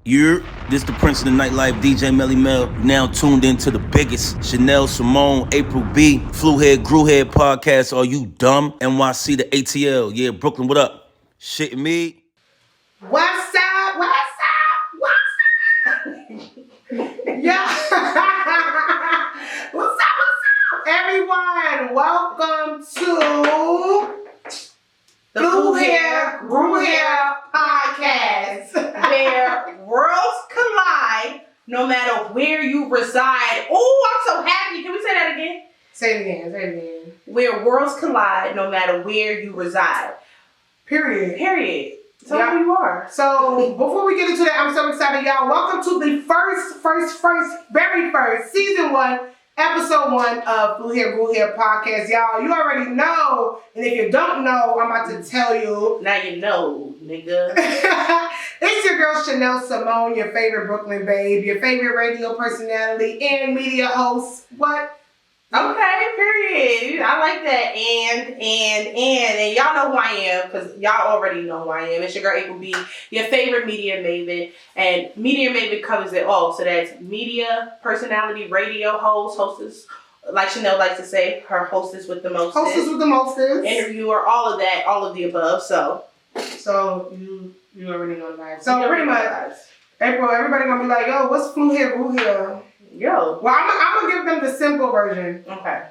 This the Prince of the Nightlife, DJ Melly Mel. Now tuned into the biggest Shenelle, Simone, April B, Flu Head, Grew Head podcast. Are you dumb? NYC, the ATL. Yeah, Brooklyn, what up? Shit me. What's up? What's up? What's up? Yeah. What's up? Everyone, welcome to the Flu Hair, Grew Hair podcast, where worlds collide no matter where you reside. Oh, I'm so happy. Can we say that again? Say it again. Where worlds collide no matter where you reside. Period. Tell me who you are. So, before we get into that, I'm so excited, y'all. Welcome to the very first, season 1, episode 1 of Flu Hair, Grew Hair podcast. Y'all, you already know, and if you don't know, I'm about to tell you. Now you know, nigga. It's your girl, Shenelle Simone, your favorite Brooklyn babe, your favorite radio personality and media host. What? Okay, period. I like that. And y'all know who I am, because y'all already know who I am. It's your girl April B, your favorite media maven. And media maven covers it all. So that's media, personality, radio host, hostess, like Shenelle likes to say, her hostess with the mostest. Hostess with the mostest. Interviewer, all of that, all of the above. So you already know the vibe. So pretty much, April, everybody gonna be like, yo, what's Flu Hair, Grew Hair? Yo. Well, I'm gonna give them the simple version. Okay.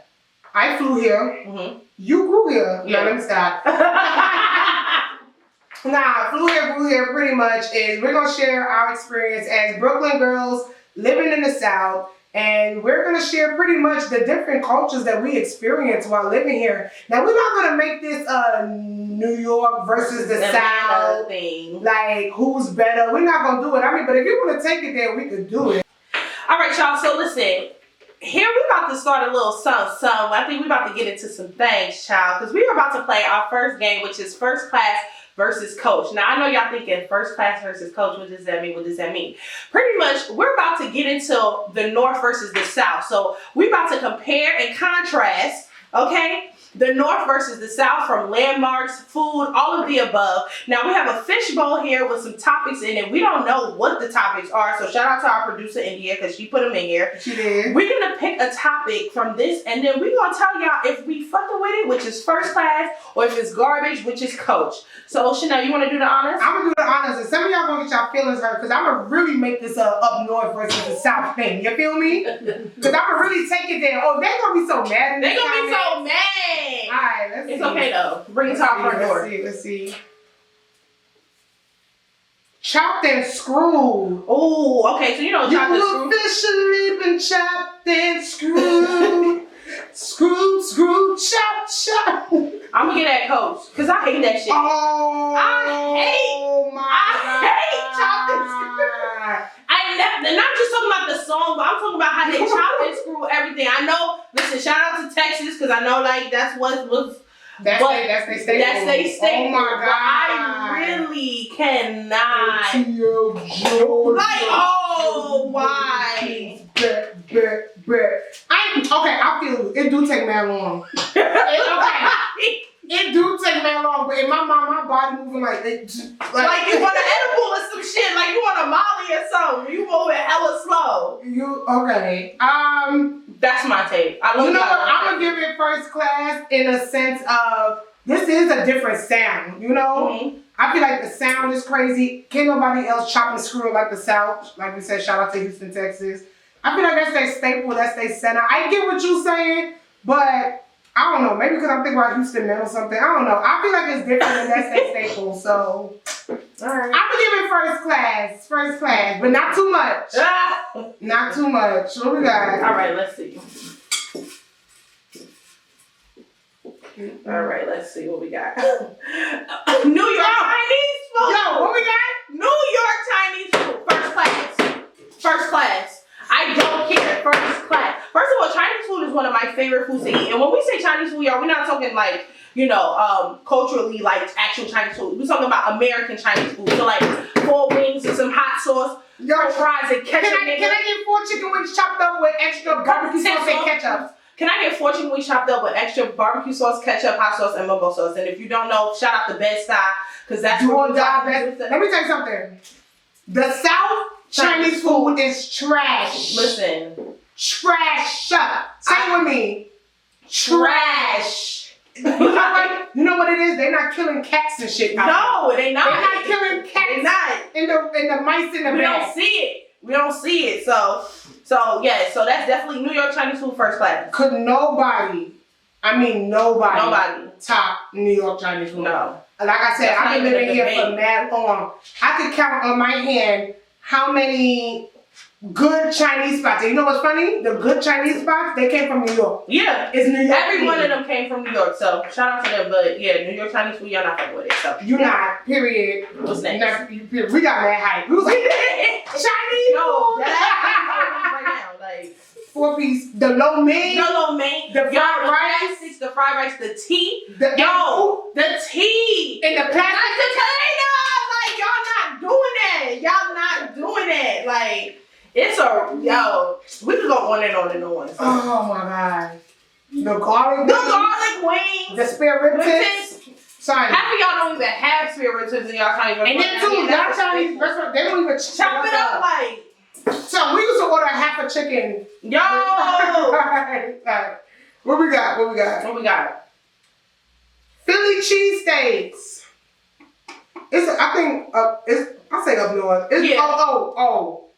I flew here. Mm-hmm. You grew here. Yeah. No, let me stop. Nah, flew here, grew here pretty much is we're gonna share our experience as Brooklyn girls living in the South. And we're going to share pretty much the different cultures that we experience while living here. Now, we're not going to make this New York versus the South thing. Like, who's better. We're not going to do it. I mean, but if you want to take it there, we could do it. All right, y'all. So, listen. Here we about to start a little something. I think we about to get into some things, child. Because we are about to play our first game, which is first class versus coach. Now, I know y'all thinking first class versus coach. What does that mean? What does that mean? Pretty much, we're about to get into the North versus the South. So, we're about to compare and contrast, okay? The North versus the South, from landmarks, food, all of the above. Now, we have a fishbowl here with some topics in it. We don't know what the topics are, so shout out to our producer, India, because she put them in here. She did. We're going to pick a topic from this, and then we're going to tell y'all if we fucking with it, which is first class, or if it's garbage, which is coach. So, Shenelle, you want to do the honors? I'm going to do the honors, and some of y'all going to get y'all feelings hurt, because I'm going to really make this up North versus the South thing. You feel me? Because I'm going to really take it there. Oh, they're going to be so mad. They're going to be so mad. All right, let's see. It's okay, though. Bring it to our front door. Let's see. Chopped and screwed. Oh, okay. So you know chopped and screwed. You officially been chopped and screwed. Screwed, chop. I'm gonna get that coach, because I hate that shit. I hate chopped and screwed. And I'm just talking about the song, but I'm talking about how they chop and screw everything. I know, listen, shout out to Texas, because I know, like, that's what was... That's their staple. That's their staple. Oh my God. I really cannot. Like, oh, why? I feel you. It do take mad long. It do take mad long, but in my mind, my body moving like you want an edible or some shit, like you want a Molly or something. You moving hella slow. Okay. That's my take. I love. You know what? I'm gonna give it first class in a sense of this is a different sound. You know, I feel like the sound is crazy. Can't nobody else chop and screw it like the South. Like we said, shout out to Houston, Texas. I feel like that's their staple. That's their center. I get what you're saying, but I don't know. Maybe because I'm thinking about Houston Men or something. I don't know. I feel like it's different and that's their staple. So, all right. I'm gonna give it first class, but not too much. Not too much. What we got? All right, let's see. All right, let's see what we got. New York Chinese food. Yo, what we got? New York Chinese food. First class. I don't care. First class. First of all, Chinese food is one of my favorite foods to eat. And when we say Chinese food, y'all, we're not talking like, culturally, like actual Chinese food. We're talking about American Chinese food. So like 4 wings and some hot sauce, french fries and ketchup. Can I get 4 chicken wings chopped up with extra barbecue sauce and ketchup? Can I get 4 chicken wings chopped up with extra barbecue sauce, ketchup, hot sauce, and mumbo sauce? And if you don't know, shout out to Bed-Stuy, because that's what we got. Let me tell you something. The South Chinese food is trash. Listen. Trash. Say it with me. Trash. You know what it is? They're not killing cats and shit. No, they not. They're not killing cats. They're not. In the mice in the We bed. don't see it. We don't see it. So yeah. So that's definitely New York Chinese food first class. Could nobody top New York Chinese food? No. Like I said, That's I've been not even living a here for debate. mad long. I could count on my hand how many good Chinese spots. And you know what's funny? The good Chinese spots, they came from New York. Yeah. It's New York. Every one of them came from New York. So shout out to them. But yeah, New York Chinese food, y'all not fucking with it. So You not, period. what's next? We got mad hype. We was like, Chinese No, food. right now, like 4-piece, the lo mein, the lo mein, the fried rice, plastics, the fried rice, the tea, the the tea, and the not plastic. the potato. Like y'all not doing that. Y'all not doing that. Like it's we could go on and on and on. So. Oh my god. The garlic. The garlic wings, The spare rib tips. Sorry. Half of y'all don't even have spare ribs in y'all Chinese restaurant. And then too, y'all Chinese restaurant, they don't even chop it up like. So we used to order half a chicken. Yo! Alright. What we got? What we got? Philly cheesesteaks. I'll say up north.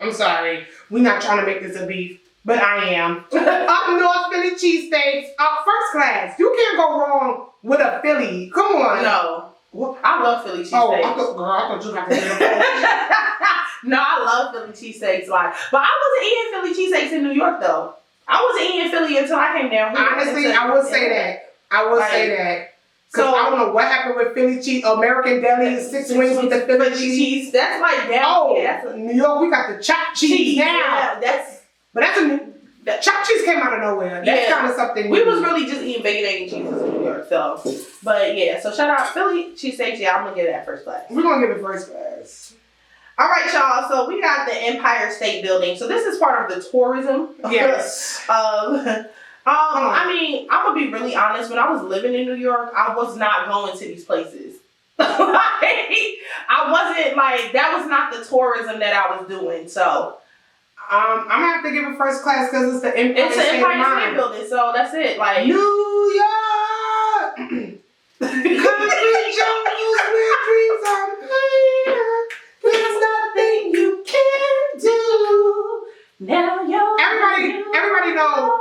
I'm sorry. We're not trying to make this a beef, but I am. Up north Philly cheesesteaks, first class. You can't go wrong with a Philly. Come on. No. What? I love Philly cheesesteaks. I thought you got to get a No, I love Philly cheesesteaks. But I wasn't eating Philly cheesesteaks in New York though. I wasn't eating Philly until I came down here. Honestly, I would say that. Because I don't know what happened with Philly cheese. American Deli, 6 wings with the Philly cheese. That's like down here. Oh, New York, we got the chopped cheese now. Yeah, But chopped cheese came out of nowhere. That's kind of something we new. was really just eating bacon, egg, and cheeses in New York. So, but yeah, so shout out Philly cheesesteaks. Yeah, I'm gonna get that first class. We're gonna give it first class. All right, y'all. So we got the Empire State Building. So this is part of the tourism. Yes. I mean, I'm gonna be really honest. When I was living in New York, I was not going to these places. I wasn't like that was not the tourism that I was doing. So I'm gonna have to give it first class because it's the Empire State Building. So that's it. Like New York, concrete jungles where dreams are made. There's nothing you can't do. Now you're everybody know.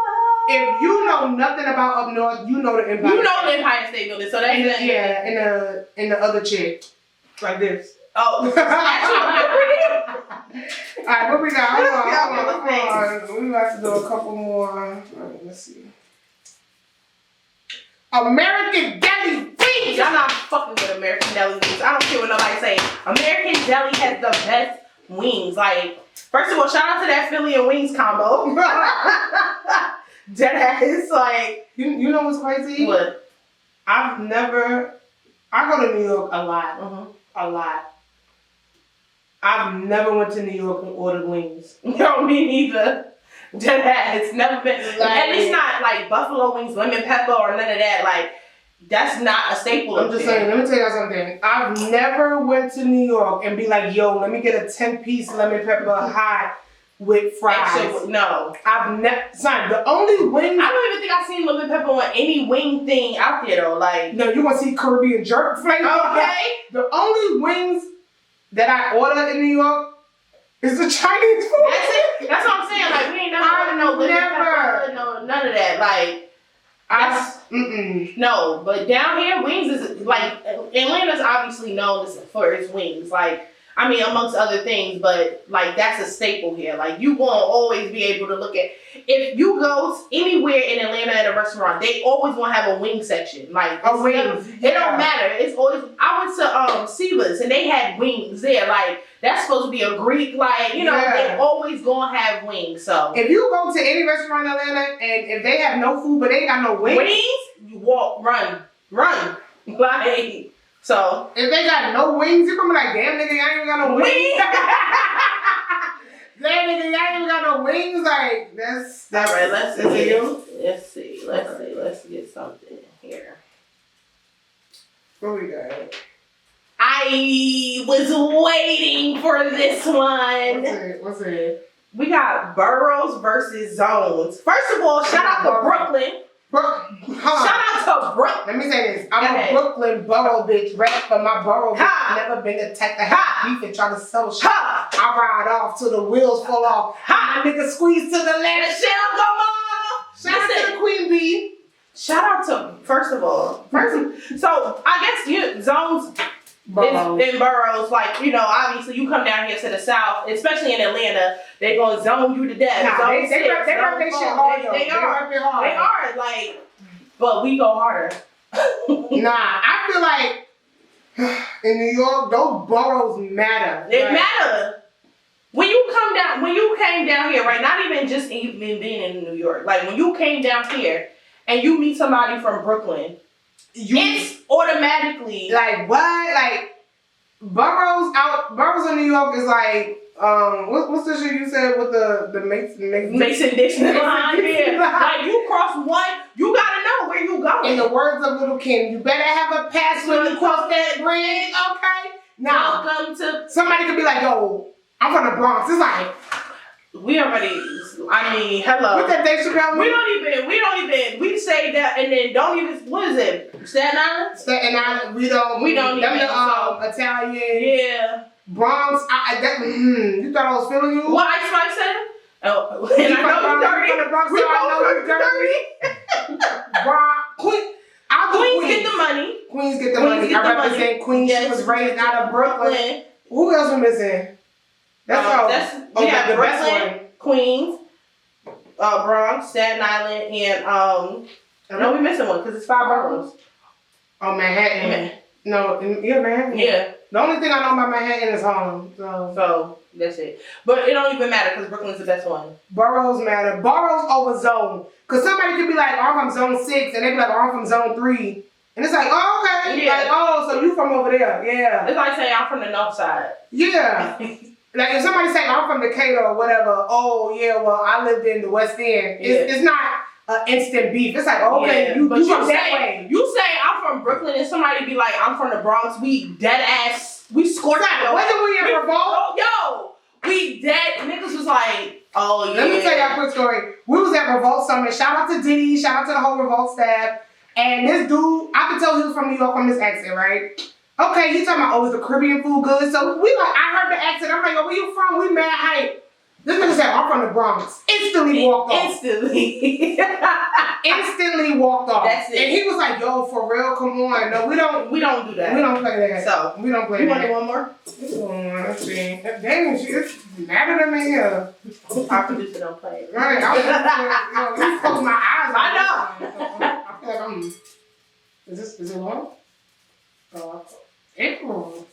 If you know nothing about up north, you know the Empire. You know the Empire State Building, so that's and the other chick, like this. Oh, alright, what we got? Hold Okay, on. We about to do a couple more. Alright, let's see. American Deli Wings. Y'all not fucking with American Deli Wings. I don't care what nobody say. American Deli has the best wings. Like, first of all, shout out to that Philly and wings combo. Deadass, like you know what's crazy? What? I go to New York a lot. A lot. I've never went to New York and ordered wings. No, me neither. Deadass. Never been. At least not like buffalo wings, lemon pepper, or none of that. Like, that's not a staple. I'm just saying, let me tell you something. I've never went to New York and be like, yo, let me get a 10-piece lemon pepper hot with fries. No. I've never, son, the only wings. I don't even think I've seen lemon pepper on any wing thing out there though. Like, no, you want to see Caribbean jerk flavor? Okay. The only wings that I order in New York is the Chinese food. That's it. That's what I'm saying. Like, we ain't never ordered no lemon pepper, no none of that. Like, no. But down here, wings is like Atlanta's obviously known for its wings. Like, I mean, amongst other things, but like that's a staple here. Like, you won't always be able to look at. If you go anywhere in Atlanta at a restaurant, they always want to have a wing section. Like, wings. It don't matter. It's always. I went to Siva's and they had wings there. Like, that's supposed to be a Greek. Like, you know, they always gonna have wings. So if you go to any restaurant in Atlanta and if they have no food but they ain't got no wings, you walk, run. Like. So if they got no wings, you gonna be like, damn nigga, I ain't even got no wings. Damn nigga, I ain't even got no wings. Like that's all right. Let's see. Let's Let's get something here. What we got? I I was waiting for this one. What's it? We got boroughs versus zones. First of all, shout out to Brooklyn. Shout out to Brooklyn. Let me say this. I'm a Brooklyn borough bitch. Rep for my borough bitch. I've never been the type to have beef and try to settle shit. I ride off till the wheels fall off. My nigga squeeze to the left. Shell go off. Shout out to the Queen Bee. Shout out to, first of all, so I guess zones in boroughs, like, you know, obviously you come down here to the south, especially in Atlanta, they gonna zone you to death. Nah, they rep their shit hard though. They are, like, but we go harder. Nah, I feel like in New York, those boroughs matter. They matter. When you came down here, right, not even just even being in New York, like when you came down here and you meet somebody from Brooklyn, it's automatically like what? Like boroughs in New York is like what's the shit you said with the Mason Dixon line? Yeah. Like you cross one, you gotta know where you going. In the words of Little Kim, you better have a pass when you cross that bridge. Okay. Now welcome to somebody could be like, yo, I'm from the Bronx. It's like we already, I mean, hello. What's that Dave Chappelle? We say that and then don't even, what is it? Staten Island? Staten Island, we don't even. Italian. Yeah. Bronx, you thought I was feeling you? What Ice Mike said? Oh, and I know you're dirty. Queens get the money. Queens get the money. I represent Queens. She was raised out of Brooklyn. Who else we missing? That's the best one. Queens, Bronx, Staten Island, and I know we're missing one because it's 5 boroughs. Oh, Manhattan. No, Manhattan. Yeah. The only thing I know about Manhattan is Harlem. So that's it. But it don't even matter because Brooklyn's the best one. Boroughs matter. Boroughs over zone. Because somebody could be like, oh, I'm from zone 6, and they be like, oh, I'm from zone 3. And it's like, oh, okay. Yeah. Like, oh, so you from over there. Yeah. It's like saying I'm from the north side. Yeah. Like if somebody say I'm from Decatur or whatever, oh yeah, well I lived in the West End. It's not an instant beef. It's like, okay, you from that way. You say I'm from Brooklyn and somebody be like, I'm from the Bronx. We dead ass. We scorched. Wasn't we in Revolt? Yo, we dead. Niggas was like, oh yeah. Let me tell y'all a quick story. We was at Revolt Summit. Shout out to Diddy. Shout out to the whole Revolt staff. And this dude, I could tell he was from New York from his accent, right? Okay, he talking about, oh, is the Caribbean food good? So we like, I heard the accent. I'm like, yo, where you from? We mad hype. This nigga said, I'm from the Bronx. Instantly walked off. Instantly walked off. That's it. And he was like, yo, for real, come on. No, we don't do that. We don't play that. So, we don't play that. You want one more? Let's see. Damn, it's mad at me here. Our producer don't play it. Right. Let me close my eyes. I know. I feel like I'm, is it one? April.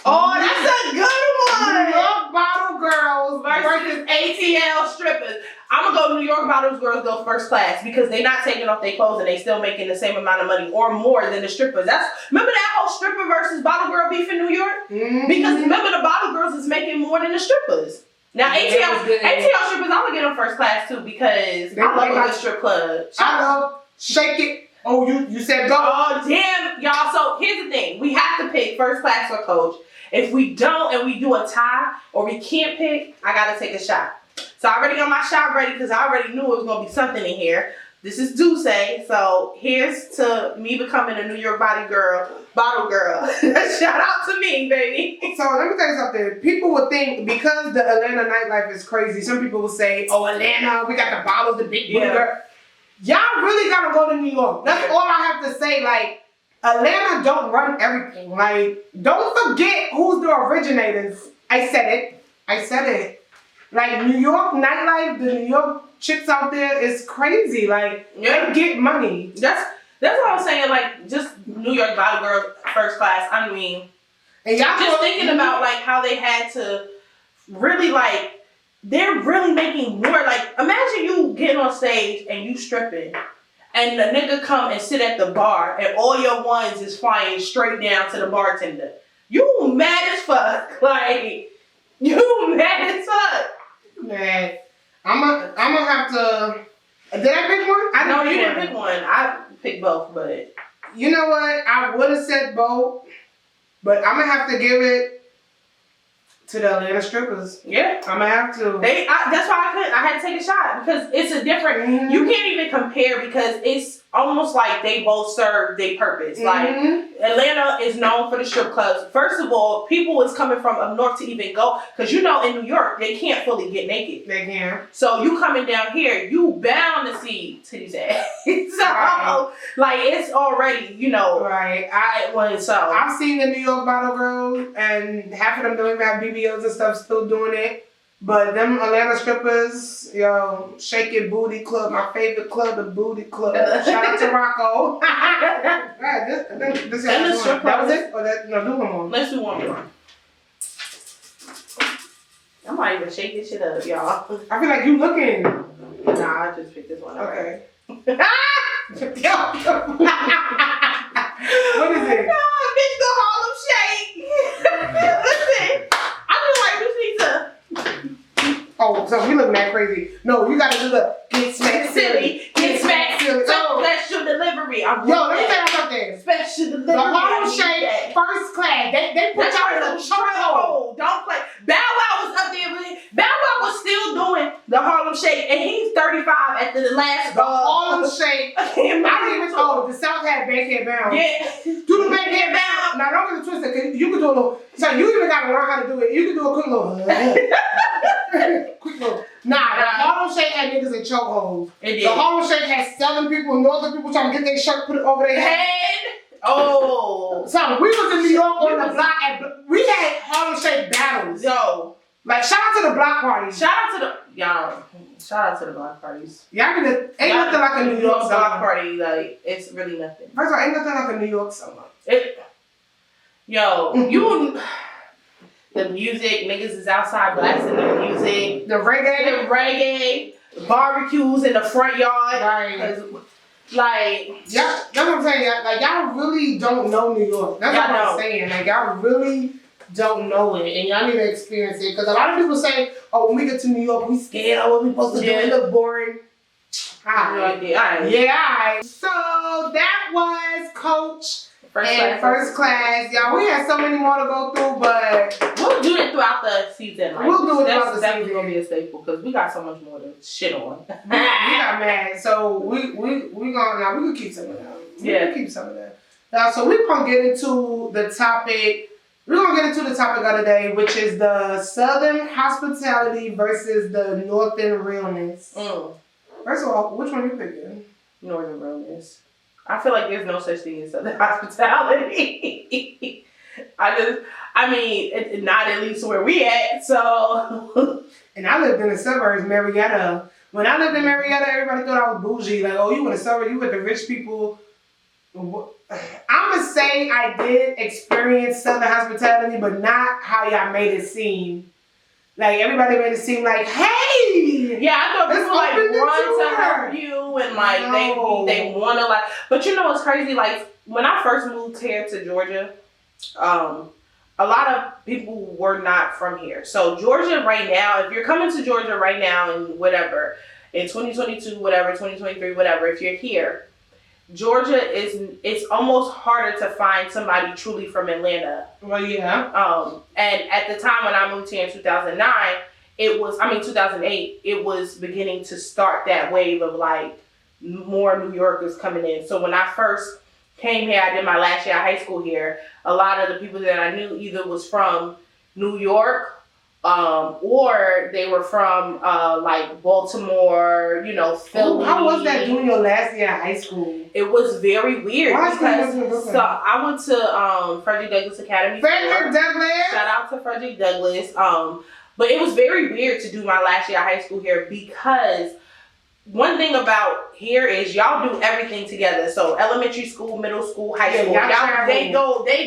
Oh, that's a good one. New York Bottle Girls versus ATL strippers. I'm gonna go New York Bottle Girls go first class because they're not taking off their clothes and they still making the same amount of money or more than the strippers. Remember that whole stripper versus bottle girl beef in New York? Mm-hmm. Because remember the bottle girls is making more than the strippers. Now ATL strippers, I'm gonna get them first class too because I love a good strip club. I love Shake It. Oh, you said go. Oh, damn, y'all. So here's the thing. We have to pick first class or coach. If we don't and we do a tie or we can't pick, I got to take a shot. So I already got my shot ready because I already knew it was going to be something in here. This is Duce. So here's to me becoming a New York bottle girl. Shout out to me, baby. So let me tell you something. People would think because the Atlanta nightlife is crazy, some people will say, oh, Atlanta, we got the bottles, the big booty girl. Y'all really gotta go to New York. That's all I have to say. Like, Atlanta don't run everything. Like, don't forget who's the originators. I said it. Like, New York nightlife, the New York chicks out there is crazy. Like, they get money. That's what I'm saying. Like, just New York bottle girls first class. I mean, and y'all just thinking about like how they had to really like. They're really making more. Like, imagine you getting on stage and you stripping, and the nigga come and sit at the bar, and all your ones is flying straight down to the bartender. You mad as fuck. Like, you mad as fuck. Man, I'm gonna have to. Did I pick one? No, you didn't pick one. I picked both, but you know what? I would have said both, But I'm gonna have to give it to the Atlanta strippers. Yeah. I'm gonna have to. That's why I had to take a shot because it's a different. Mm-hmm. You can't even compare because it's almost like they both serve their purpose. Like Atlanta is known for the strip clubs. First of all, people is coming from up north to even go because in New York they can't fully get naked. They can. So you coming down here, you bound to see titties ass. So like it's already Right. I've seen the New York bottle girls and half of them don't even have BBLs and stuff still doing it. But them Atlanta strippers, Shake It Booty Club, my favorite club, the Booty Club. Shout out to Rocco. This that was it? Or do one more. Let's do one more. I might even shake this shit up, y'all. I feel like you looking. Nah, I just picked this one. Okay. What is it? Bitch, the Harlem Shake. Listen, I feel like we need to. Oh, so we looking that crazy. No, you gotta do the get smacked silly. Get smacked silly. Oh. Special delivery. Yo, let me tell you something. Special delivery. The Harlem Shake first class. They put y'all in a chokehold. Don't play. Bow Wow was up there. Bow Wow was still doing the Harlem Shake, and he's 35 after the last. The Harlem Shake. I didn't even know the South had backhead bound. Yeah. Do the backhead bound. Now don't get it twisted, cause you can do a little. So you even gotta learn how to do it. You can do a quick little. Quick little. Nah, the Harlem Shake had niggas in chokeholds. The Harlem Shake had Southern people, Northern people trying to get their shirt put it over their head. Oh. So we was in New York on the block we had Harlem Shake battles. Yo. Like shout out to the block parties. Shout out to the block parties. Y'all ain't nothing like a New York summer. Block party, like it's really nothing. First of all, ain't nothing like a New York summer. The music, niggas is outside blasting the music. The reggae. The barbecues in the front yard. Right. Like, yeah, that's what I'm saying. Like, y'all really don't know New York. That's what I'm saying. Like, y'all really don't know it, and y'all need to experience it. Because a lot of people say, "Oh, when we get to New York, we scared. Oh, what we supposed to do? It look boring." Yeah. So that was Coach First Class. Y'all, we had so many more to go through, but we'll do it throughout the season. Like, we'll do it throughout the season. That's definitely gonna be a staple because we got so much more to shit on. we got mad, so we can keep some of them. We can keep some of them. Now, so we're gonna get into the topic. We're gonna get into the topic of the day, which is the Southern hospitality versus the Northern realness. First of all, which one are you picking? Northern realness. I feel like there's no such thing as Southern hospitality. Not at least where we at, so. And I lived in the suburbs, Marietta. When I lived in Marietta, everybody thought I was bougie. Like, oh, you in the suburbs, you with the rich people. I'm going to say I did experience Southern hospitality, but not how y'all made it seem. Like, everybody made it seem like, hey! Yeah, I thought people run to help you and like they want to like. But you know what's crazy? Like when I first moved here to Georgia, a lot of people were not from here. So Georgia right now, if you're coming to Georgia right now and whatever, in 2022, whatever, 2023, whatever, if you're here, Georgia it's almost harder to find somebody truly from Atlanta. Well, yeah. And at the time when I moved here in 2009, 2008, it was beginning to start that wave of like more New Yorkers coming in. So when I first came here, I did my last year of high school here. A lot of the people that I knew either was from New York, or they were from like Baltimore, Philly. How was that doing your last year of high school? It was very weird because I went to Frederick Douglass Academy. Frederick Douglass. Shout out to Frederick Douglass. But it was very weird to do my last year of high school here because one thing about here is y'all do everything together. So elementary school, middle school, high school. They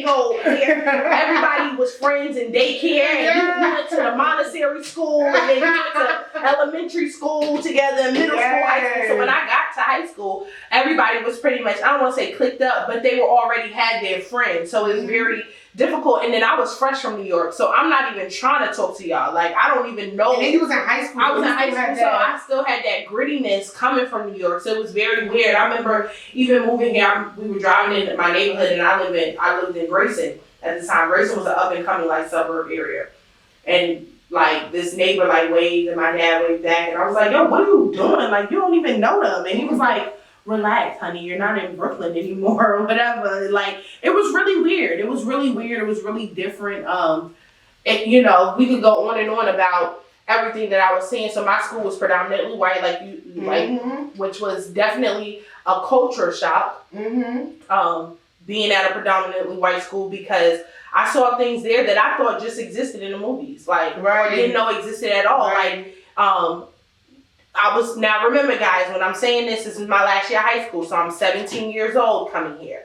go here. Everybody was friends in daycare and you went to the Montessori school and then you went to elementary school together, middle school, high school. So when I got to high school, everybody was pretty much, I don't want to say clicked up, but they were already had their friends. So it was very difficult. And then I was fresh from New York, so I'm not even trying to talk to y'all. Like I don't even know. And then you was in high school. I was in high school, so I still had that grittiness coming from New York. So it was very weird. I remember even moving here, we were driving in my neighborhood, and I lived in Grayson. at the time. Racing was an up and coming like suburb area, and like this neighbor like waved and my dad waved back, and I was like, yo, what are you doing? Like you don't even know them. And he was like, relax, honey, you're not in Brooklyn anymore or whatever. Like it was really weird. It was really weird. It was really different. You know, we could go on and on about everything that I was seeing. So my school was predominantly white, like you, like, which was definitely a culture shock. Being at a predominantly white school, because I saw things there that I thought just existed in the movies, like or didn't know existed at all. Like I was, now remember guys, when I'm saying this is my last year of high school, so I'm 17 years old coming here.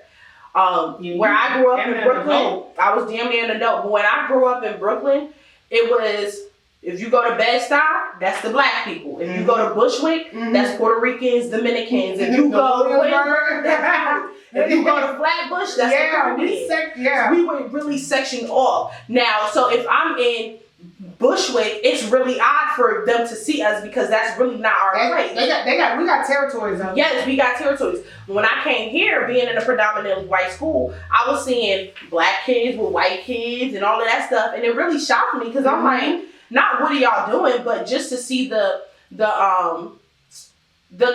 Where I grew up in Brooklyn, I was damn near an adult. But when I grew up in Brooklyn, it was, if you go to Bed-Stuy, that's the black people. If you go to Bushwick, that's Puerto Ricans, Dominicans. If you go if you go to Flatbush, that's the Caribbean. We were really sectioned off. Now, so if I'm in Bushwick, it's really odd for them to see us because that's really not our place. We got territories on. Yes, we got territories. When I came here, being in a predominantly white school, I was seeing black kids with white kids and all of that stuff, and it really shocked me because I'm like, not what are y'all doing, but just to see the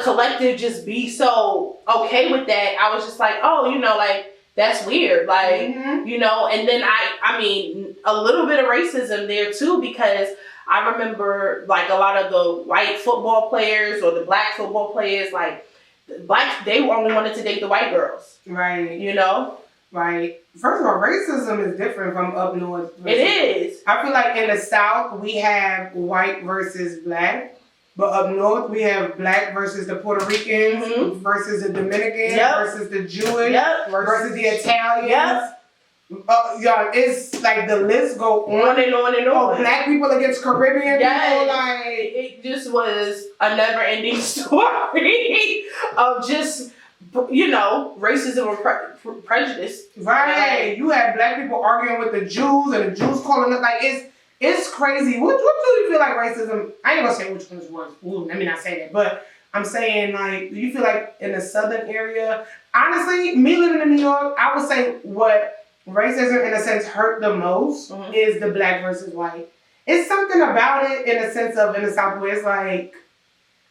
collective just be so okay with that, I was just like, oh, you know, like that's weird, like you know. And then I mean, a little bit of racism there too, because I remember like a lot of the white football players or the black football players, like blacks, they only wanted to date the white girls, right? You know, right. First of all, racism is different from up north. It is. I feel like in the South we have white versus black. But up north, we have black versus the Puerto Ricans versus the Dominicans versus the Jewish versus the Italians. Y'all, it's like the list go on and on and on. Black people against Caribbean people, like it just was a never-ending story of just, you know, racism or prejudice. Right. You had black people arguing with the Jews and the Jews calling it like it's crazy. What do you feel like racism? I ain't gonna say which one is worse. Ooh, let me not say that. But I'm saying, like, do you feel like in the southern area? Honestly, me living in New York, I would say what racism in a sense hurt the most is the black versus white. It's something about it in a sense of in the South where it's like,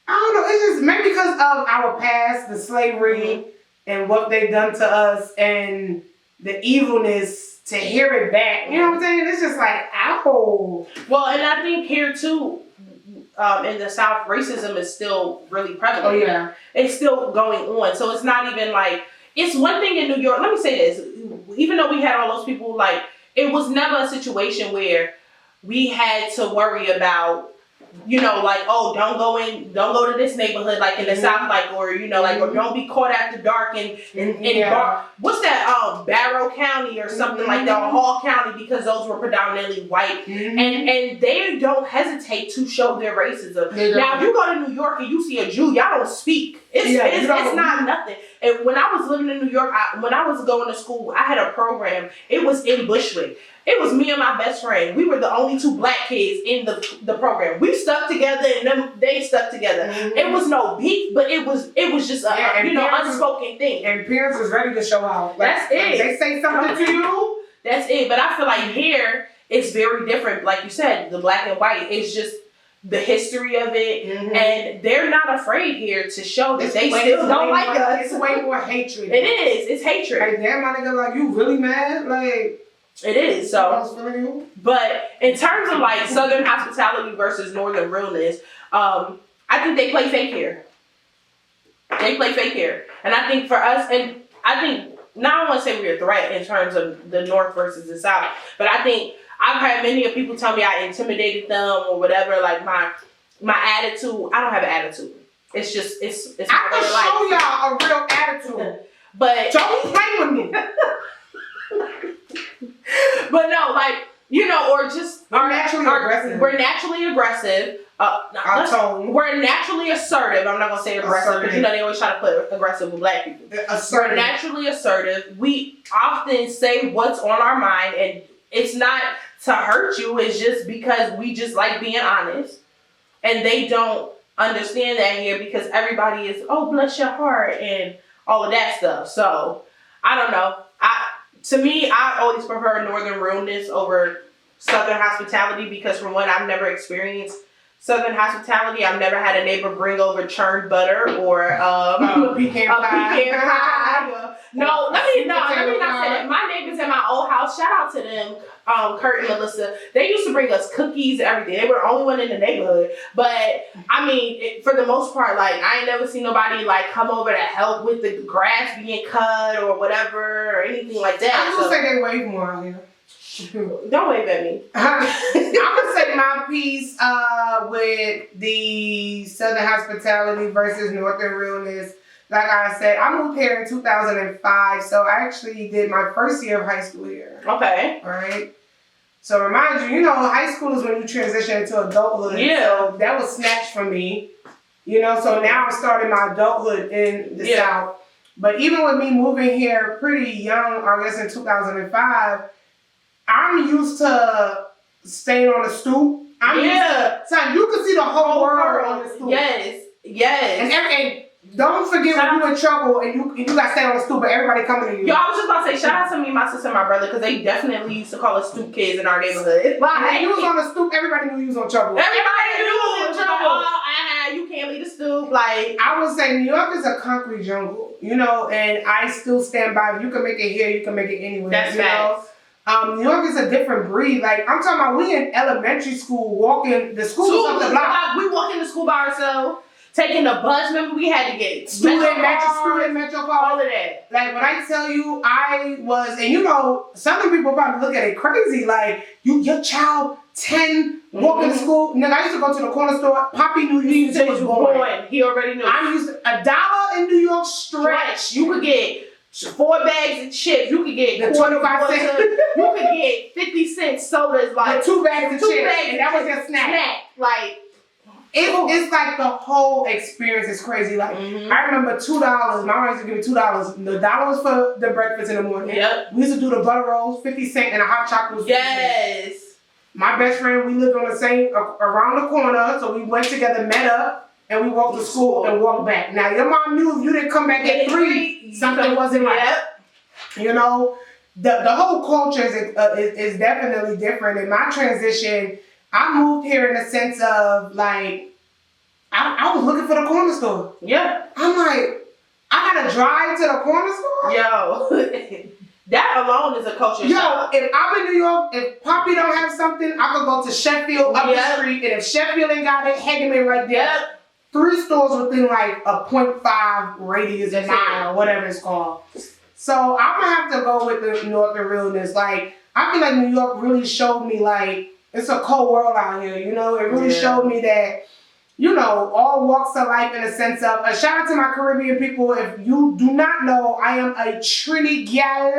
I don't know, it's just maybe because of our past, the slavery and what they've done to us and the evilness. To hear it back, you know what I'm saying? It's just like, ow. Well, and I think here too, in the South, racism is still really prevalent. Oh yeah, it's still going on. So it's not even like, it's one thing in New York. Let me say this: even though we had all those people, like it was never a situation where we had to worry about, you know, like, oh, don't go to this neighborhood, like in the South, like, or, you know, like, or don't be caught after dark in what's that, Barrow County or something like that, or Hall County, because those were predominantly white, and they don't hesitate to show their racism. Now, if you go to New York and you see a Jew, y'all don't speak. It's not nothing. And when I was living in New York, when I was going to school, I had a program. It was in Bushwick. It was me and my best friend. We were the only two black kids in the program. We stuck together, and they stuck together. It was no beef, but it was just a unspoken thing. And parents was ready to show out. Like, that's it. They say something to you. That's it. But I feel like here it's very different. Like you said, the black and white. It's just the history of it, and they're not afraid here to show that they still don't like us. It's way more hatred. It is. It's hatred. Like, damn, my nigga, like, you really mad? Like. It is. So, but in terms of like Southern hospitality versus Northern realness, I think they play fake here. They play fake here. And I think for us, and I think, now I don't want to say we're a threat in terms of the North versus the South, but I think I've had many of people tell me I intimidated them or whatever, like my attitude. I don't have an attitude. It's just, it's my I can show y'all a real attitude. But don't play with me. But no, like, you know, or just we're naturally aggressive. We're naturally aggressive. We're naturally assertive. I'm not gonna say aggressive because you know they always try to put aggressive with black people. We're naturally assertive. We often say what's on our mind, and it's not to hurt you. It's just because we just like being honest, and they don't understand that here because everybody is, oh, bless your heart and all of that stuff. So I don't know. To me, I always prefer northern realness over southern hospitality because, from what I've never experienced southern hospitality, I've never had a neighbor bring over churned butter or pecan pie. No, let me not say that. My neighbors at my old house, shout out to them, Kurt and Melissa. They used to bring us cookies and everything. They were the only one in the neighborhood. But I mean, for the most part, like I ain't never seen nobody like come over to help with the grass being cut or whatever or anything like that. I would say they wave more out here. Don't wave at me. I'm gonna say my piece with the Southern hospitality versus Northern realness. Like I said, I moved here in 2005, so I actually did my first year of high school here. Okay. All right. So remind you, high school is when you transition into adulthood. Yeah. So that was snatched from me. So now I'm starting my adulthood in the South. But even with me moving here pretty young, I guess in 2005, I'm used to staying on the stoop. Son, you can see the whole world on the stoop. Yes. And don't forget when you in trouble and you got to stay on the stoop, but everybody coming to you. Yo, I was just about to say, shout out to me, my sister, and my brother, because they definitely used to call us stoop kids in our neighborhood. When you was on the stoop, everybody knew you was on trouble. Everybody knew you was in trouble. You can't leave the stoop. Like, I would say New York is a concrete jungle, and I still stand by. If you can make it here, you can make it anywhere. That's facts. New York is a different breed. Like, I'm talking about, we in elementary school walking, the school up the block. We walking to school by ourselves, taking the bus. Remember, we had to get student metro card, all of that. Like, when I tell you, I was, and Southern people probably look at it crazy. Like, your child, 10, walking to school. Nigga, I used to go to the corner store. Poppy knew you was born. He already knew. I used $1 in New York stretch. You could get 4 bags of chips. You could get 25 cents. You could get 50-cent sodas, like 2 bags of chips, and that was your snack. Like it's like the whole experience is crazy. Like I remember $2. My mom used to give me $2. The dollar was for the breakfast in the morning. Yep. We used to do the butter rolls, 50 cents, and a hot chocolate was 50 cents. My best friend, we lived on the same around the corner, so we went together, met up, and we walked to school and walked back. Now your mom knew if you didn't come back at 3, something wasn't right. The whole culture is definitely different. In my transition, I moved here in the sense of like I was looking for the corner store. Yeah. I'm like, I gotta drive to the corner store? Yo. That alone is a culture shock. If I'm in New York, if Poppy don't have something, I could go to Sheffield up the street, and if Sheffield ain't got it, Hageman right there. 3 stores within like a 0.5 radius of mile, whatever it's called. So I'm gonna have to go with the Northern realness. Like, I feel like New York really showed me like it's a cold world out here. It really showed me that, all walks of life in a sense of a shout out to my Caribbean people. If you do not know, I am a Trini gal.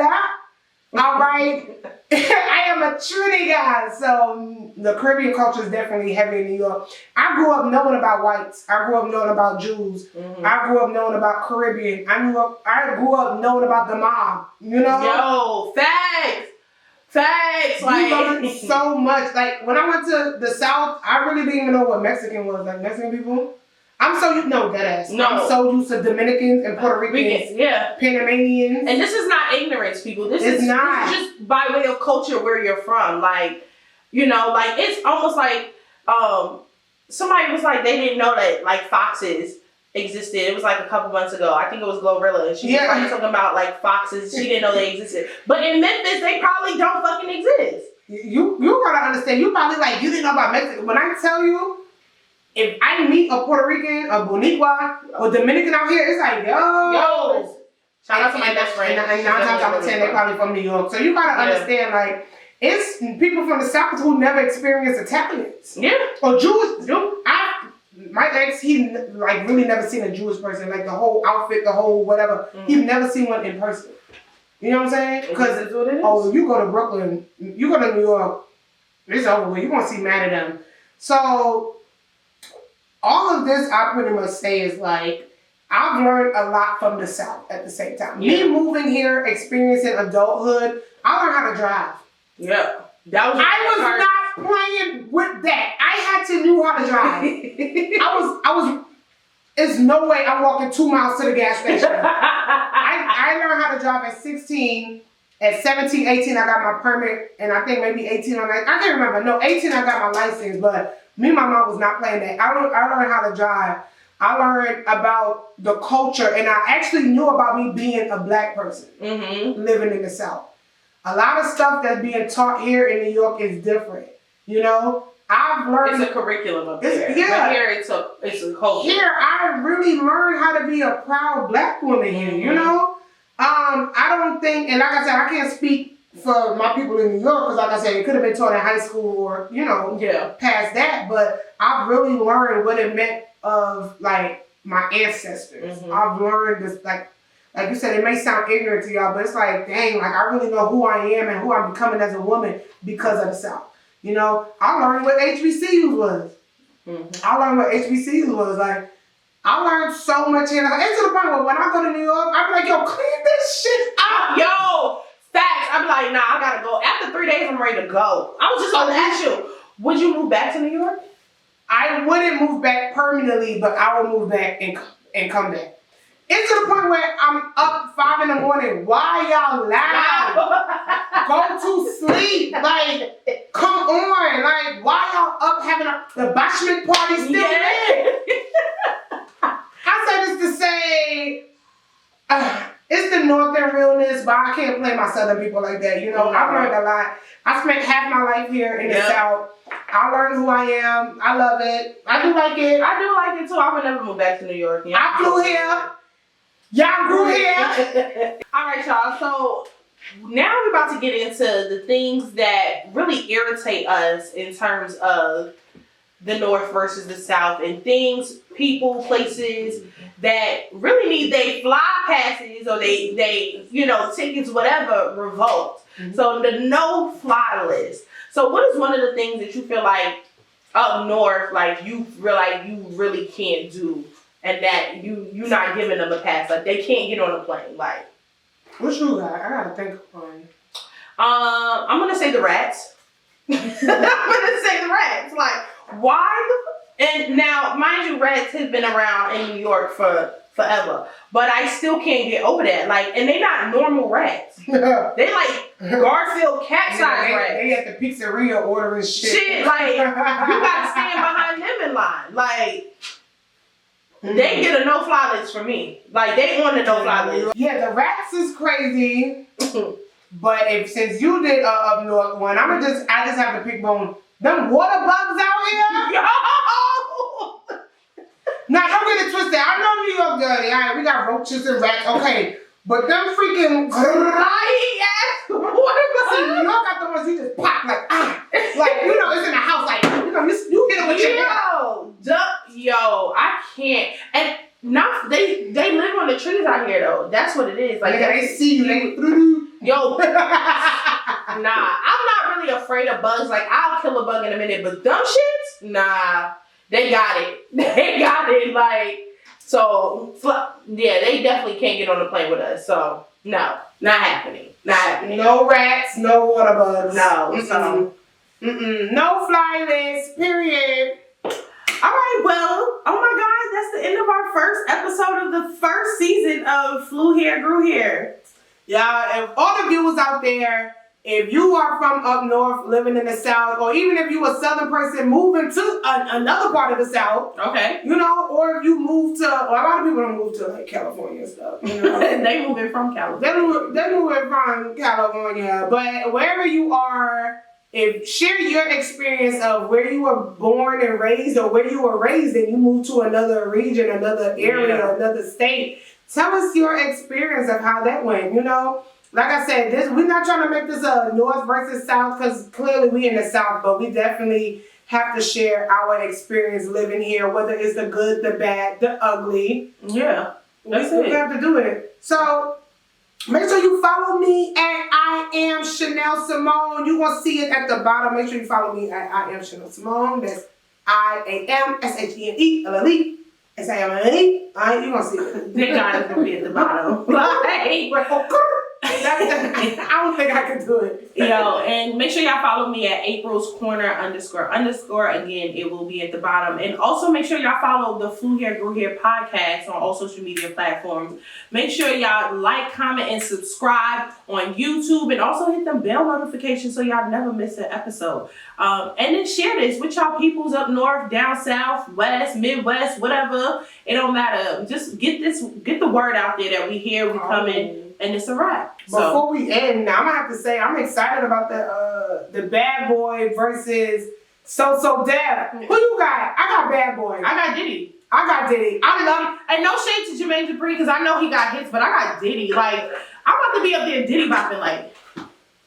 All right, I am a Trini guy. So the Caribbean culture is definitely heavy in New York. I grew up knowing about whites. I grew up knowing about Jews. I grew up knowing about Caribbean. I grew up knowing about the mob. Yo, facts. Facts. We learned so much. Like when I went to the South, I really didn't even know what Mexican was. Like Mexican people. I'm so used to Dominicans and Puerto Ricans, Panamanians. And this is not ignorance, people. This is just by way of culture where you're from. Like, like it's almost like somebody was like they didn't know that like foxes existed. It was like a couple months ago. I think it was Glorilla, and she was like talking about like foxes. She didn't know they existed. But in Memphis, they probably don't fucking exist. You gotta understand. You probably like you didn't know about Mexico. When I tell you. If I meet a Puerto Rican, a Boricua, or Dominican out here, it's like, yo. Shout out to my best friend. And 9 times out of 10, they're probably from New York. So you gotta understand, like, it's people from the South who never experienced Italians. Yeah. Or Jewish. My ex, he like really never seen a Jewish person, like the whole outfit, the whole whatever. He's never seen one in person. You know what I'm saying? Because you go to Brooklyn, you go to New York, it's over with. You're gonna see mad at them. So all of this I pretty much say is like, I've learned a lot from the South at the same time. Me moving here, experiencing adulthood, I learned how to drive. Yeah. I was not playing with that. I had to know how to drive. I was, there's no way I'm walking 2 miles to the gas station. I learned how to drive at 16. At 17, 18, I got my permit, and I think maybe 18 or 19, I can't remember. No, 18, I got my license, but me and my mom was not playing that. I learned how to drive. I learned about the culture, and I actually knew about me being a black person living in the South. A lot of stuff that's being taught here in New York is different. You know, I've learned. It's a curriculum up there. Yeah. But here it's a culture. Here, I really learned how to be a proud black woman here, you know? I don't think, and like I said, I can't speak for my people in New York, because like I said, it could have been taught in high school or, you know, past that, but I've really learned what it meant of, like, my ancestors. I've learned this, like you said, it may sound ignorant to y'all, but it's like, dang, like, I really know who I am and who I'm becoming as a woman because of the South. You know, I learned what HBCUs was. I learned what HBCUs was. Like, I learned so much here. It's to the point where when I go to New York, I be like, yo, clean this shit up. Yo, facts. I be like, nah, I gotta go. After 3 days, I'm ready to go. I was just gonna ask you, would you move back to New York? I wouldn't move back permanently, but I would move back and come back. It's to the point where I'm up 5 in the morning. Why y'all loud? Go to sleep. Like, come on. Like, why y'all up having the bashment party still there? I said this to say, it's the Northern realness, but I can't play my Southern people like that. You know, I've learned a lot. I spent half my life here in the South. I learned who I am. I love it. I do like it. I do like it too. I would never move back to New York. Yeah. I flew here. Y'all grew here. All right, y'all. So now we're about to get into the things that really irritate us in terms of the North versus the South, and things, people, places that really need they fly passes or they you know, tickets, whatever, revoked. So the no fly list. So what is one of the things that you feel like up north, like you feel like you really can't do, and that you're not giving them a pass, like they can't get on a plane? Like, what you got? I gotta think of one. I'm gonna say the rats. I'm gonna say the rats. Like, why and now, mind you, rats have been around in New York for forever, but I still can't get over that. Like, and they not normal rats. They like Garfield cat-sized rats. They at the pizzeria ordering shit. Shit, like, you gotta stand behind them in line. Like, they get a no-fly list for me. Like, they on the no-fly list. Yeah, the rats is crazy. But since you did up north one, I just have to pick one. Them water bugs out here. Yo! Now, don't get it twisted. I know New York dirty. All right, we got roaches and rats. Okay. But them freaking ass water bugs. See, New York got the ones you just pop like, like, you know, it's in the house, like, you know, you hit it with your hand. Yo, I can't. And not they live on the trees out here though. That's what it is. Like, they see you. Yo, nah, I'm not really afraid of bugs. Like, I'll kill a bug in a minute, but dumb shits, nah, they got it. They got it. Like, so, yeah, they definitely can't get on the plane with us. So, no, not happening. Not happening. No rats, no water bugs. No, so. No fly list, period. All right, well, oh my God, that's the end of our first episode of the first season of Flew Here, Grew Here. Yeah, and all the viewers out there, if you are from up north, living in the South, or even if you a Southern person moving to another part of the South, okay, you know, or if you move to, well, a lot of people don't move to like California and stuff. You know? They moving from California. They moving from California, but wherever you are, share your experience of where you were born and raised, or where you were raised and you moved to another region, another area, another state. Tell us your experience of how that went, you know? Like I said, we're not trying to make this a North versus South, because clearly we in the South, but we definitely have to share our experience living here, whether it's the good, the bad, the ugly. Yeah, that's it. We have to do it. So make sure you follow me at I am Shenelle Simone. You're going to see it at the bottom. Make sure you follow me at I am Shenelle Simone. That's IAMSHENELLE. S-I-M-O-N-E. Alright, you gonna see it. They got it gonna be at the bottom. Like, I don't think I could do it. And make sure y'all follow me at April's Corner __. Again, it will be at the bottom. And also make sure y'all follow the Flew Hair Grew Hair podcast on all social media platforms. Make sure y'all like, comment, and subscribe on YouTube, and also hit the bell notification so y'all never miss an episode. And then share this with y'all peoples up north, down south, west, midwest, whatever. It don't matter. Just get the word out there that we here, we coming. And it's a wrap. Before we end, now I'm gonna have to say I'm excited about the Bad Boy versus So Def. Who you got? I got Bad Boy. I got Diddy. I love. And no shade to Jermaine Dupri because I know he got hits, but I got Diddy. Like I'm about to be up there Diddy bopping. Like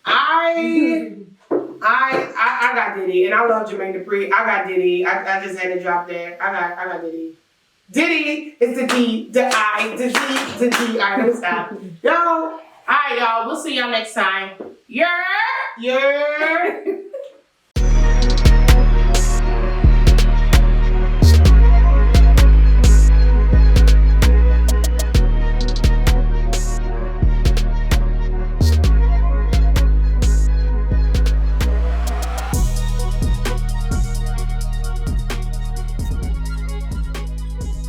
I got Diddy, and I love Jermaine Dupri. I got Diddy. I just had to drop that. I got Diddy. Diddy is the D, the I, the D, the D. All right, let me stop. Yo. All right, y'all. We'll see y'all next time. Yeah.